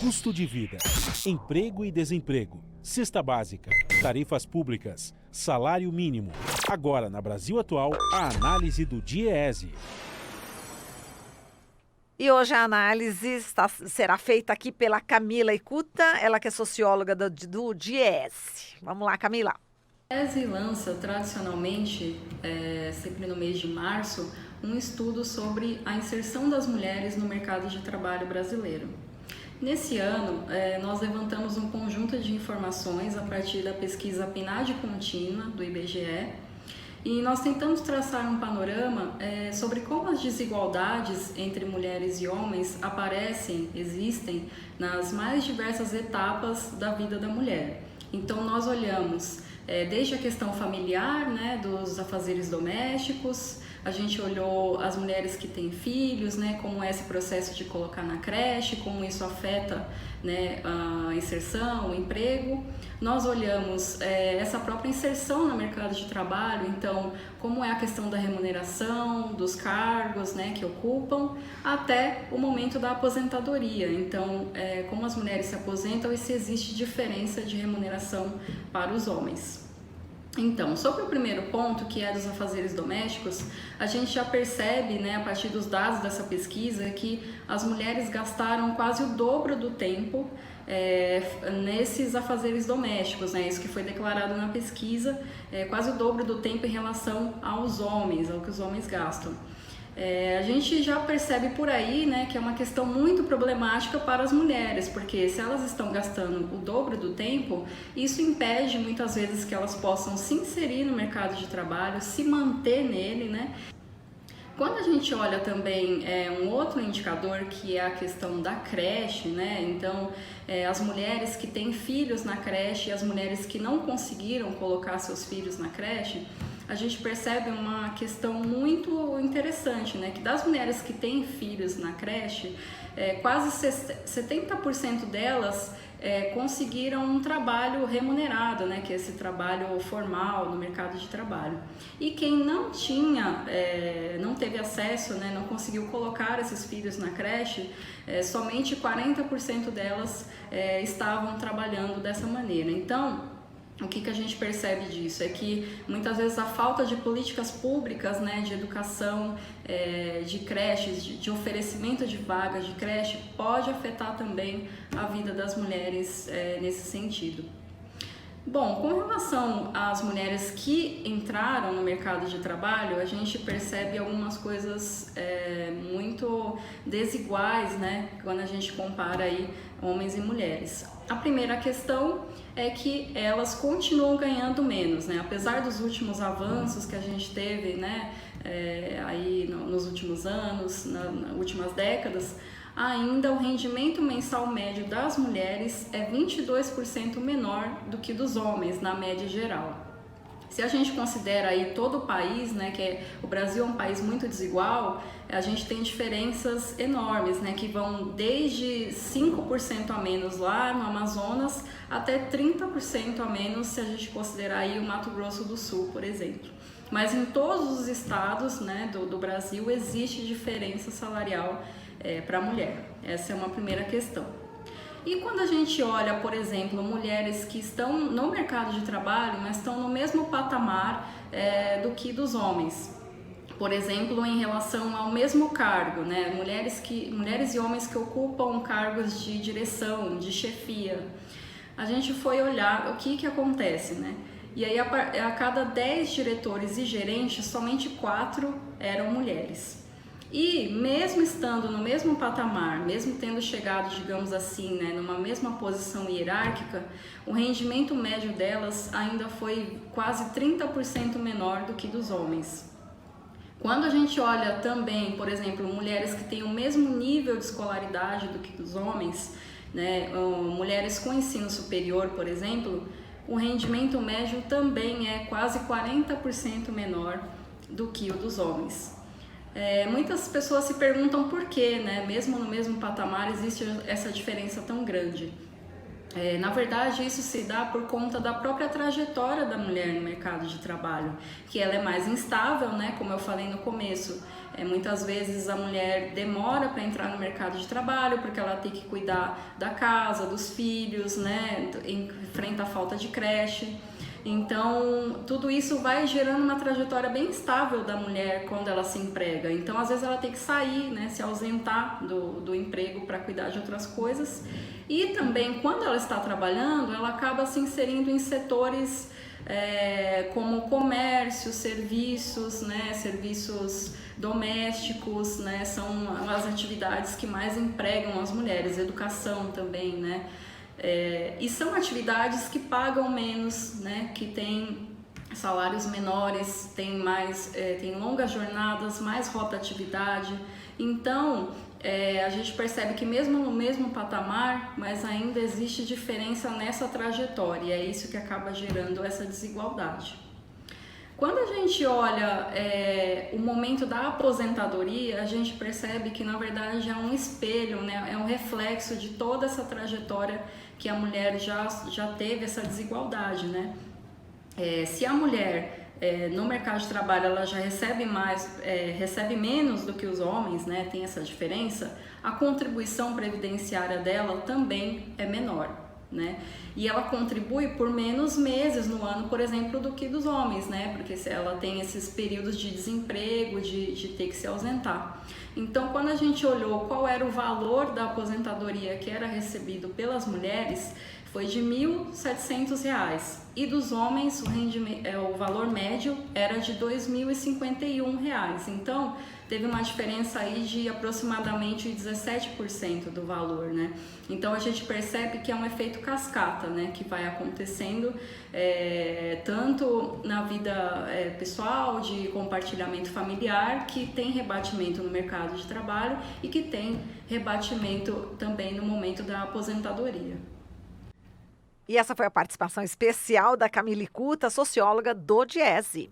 Custo de vida, emprego e desemprego, cesta básica, tarifas públicas, salário mínimo. Agora, na Brasil Atual, a análise do DIEESE. E hoje a análise será feita aqui pela Camila Ikuta, ela que é socióloga do DIEESE. Vamos lá, Camila. O DIEESE lança tradicionalmente, sempre no mês de março, um estudo sobre a inserção das mulheres no mercado de trabalho brasileiro. Nesse ano, nós levantamos um conjunto de informações a partir da pesquisa PNAD contínua do IBGE e nós tentamos traçar um panorama sobre como as desigualdades entre mulheres e homens existem nas mais diversas etapas da vida da mulher. Então nós olhamos desde a questão familiar, né, dos afazeres domésticos, a gente olhou as mulheres que têm filhos, né, como é esse processo de colocar na creche, como isso afeta, né, a inserção, o emprego. Nós olhamos essa própria inserção no mercado de trabalho, então como é a questão da remuneração, dos cargos, né, que ocupam, até o momento da aposentadoria. Então, como as mulheres se aposentam e se existe diferença de remuneração para os homens. Então, sobre o primeiro ponto, que é dos afazeres domésticos, a gente já percebe, né, a partir dos dados dessa pesquisa, que as mulheres gastaram quase o dobro do tempo nesses afazeres domésticos, né, isso que foi declarado na pesquisa, quase o dobro do tempo em relação aos homens, ao que os homens gastam. A gente já percebe por aí, né, que é uma questão muito problemática para as mulheres, porque se elas estão gastando o dobro do tempo, isso impede muitas vezes que elas possam se inserir no mercado de trabalho, se manter nele, né? Quando a gente olha também um outro indicador, que é a questão da creche, né? Então, as mulheres que têm filhos na creche e as mulheres que não conseguiram colocar seus filhos na creche, a gente percebe uma questão muito interessante, né? Que das mulheres que têm filhos na creche, quase 70% delas conseguiram um trabalho remunerado, né? Que é esse trabalho formal no mercado de trabalho. E quem não tinha, não teve acesso, né? Não conseguiu colocar esses filhos na creche, somente 40% delas estavam trabalhando dessa maneira. Então, o que a gente percebe disso é que muitas vezes a falta de políticas públicas, né, de educação, de creches, de oferecimento de vagas de creche, pode afetar também a vida das mulheres nesse sentido. Bom, com relação às mulheres que entraram no mercado de trabalho, a gente percebe algumas coisas muito desiguais, né, quando a gente compara aí homens e mulheres. A primeira questão é que elas continuam ganhando menos, né? Apesar dos últimos avanços que a gente teve, né, aí nos últimos anos, nas últimas décadas, ainda o rendimento mensal médio das mulheres é 22% menor do que dos homens, na média geral. Se a gente considera aí todo o país, né, que o Brasil é um país muito desigual, a gente tem diferenças enormes, né, que vão desde 5% a menos lá no Amazonas até 30% a menos se a gente considerar aí o Mato Grosso do Sul, por exemplo. Mas em todos os estados, né, do Brasil existe diferença salarial para a mulher. Essa é uma primeira questão. E quando a gente olha, por exemplo, mulheres que estão no mercado de trabalho, mas estão no mesmo patamar do que dos homens, por exemplo, em relação ao mesmo cargo, né? Mulheres e homens que ocupam cargos de direção, de chefia, a gente foi olhar o que acontece, né? E aí, a cada 10 diretores e gerentes, somente 4 eram mulheres. E mesmo estando no mesmo patamar, mesmo tendo chegado, digamos assim, né, numa mesma posição hierárquica, o rendimento médio delas ainda foi quase 30% menor do que dos homens. Quando a gente olha também, por exemplo, mulheres que têm o mesmo nível de escolaridade do que dos homens, né, mulheres com ensino superior, por exemplo, o rendimento médio também é quase 40% menor do que o dos homens. Muitas pessoas se perguntam por que, né, mesmo no mesmo patamar, existe essa diferença tão grande. Na verdade, isso se dá por conta da própria trajetória da mulher no mercado de trabalho, que ela é mais instável, né? Como eu falei no começo, muitas vezes a mulher demora para entrar no mercado de trabalho porque ela tem que cuidar da casa, dos filhos, né? Enfrenta a falta de creche. Então, tudo isso vai gerando uma trajetória bem estável da mulher quando ela se emprega. Então, às vezes ela tem que sair, né, se ausentar do emprego para cuidar de outras coisas. E também, quando ela está trabalhando, ela acaba se inserindo em setores como comércio, serviços, né, serviços domésticos, né, são as atividades que mais empregam as mulheres, educação também, né. E são atividades que pagam menos, né, que têm salários menores, tem longas jornadas, mais rotatividade. Então, a gente percebe que mesmo no mesmo patamar, mas ainda existe diferença nessa trajetória, e é isso que acaba gerando essa desigualdade. Quando a gente olha o momento da aposentadoria, a gente percebe que na verdade é um espelho, né? É um reflexo de toda essa trajetória que a mulher já teve, essa desigualdade, né? Se a mulher no mercado de trabalho ela já recebe recebe menos do que os homens, né? Tem essa diferença, a contribuição previdenciária dela também é menor, né? E ela contribui por menos meses no ano, por exemplo, do que dos homens, né? Porque ela tem esses períodos de desemprego, de ter que se ausentar. Então, quando a gente olhou qual era o valor da aposentadoria que era recebido pelas mulheres, foi de R$ 1.700, e dos homens o valor médio era de R$ 2.051. Então, teve uma diferença aí de aproximadamente 17% do valor, né? Então, a gente percebe que é um efeito cascata, né? Que vai acontecendo tanto na vida pessoal, de compartilhamento familiar, que tem rebatimento no mercado de trabalho e que tem rebatimento também no momento da aposentadoria. E essa foi a participação especial da Camila Ikuta, socióloga do Diese.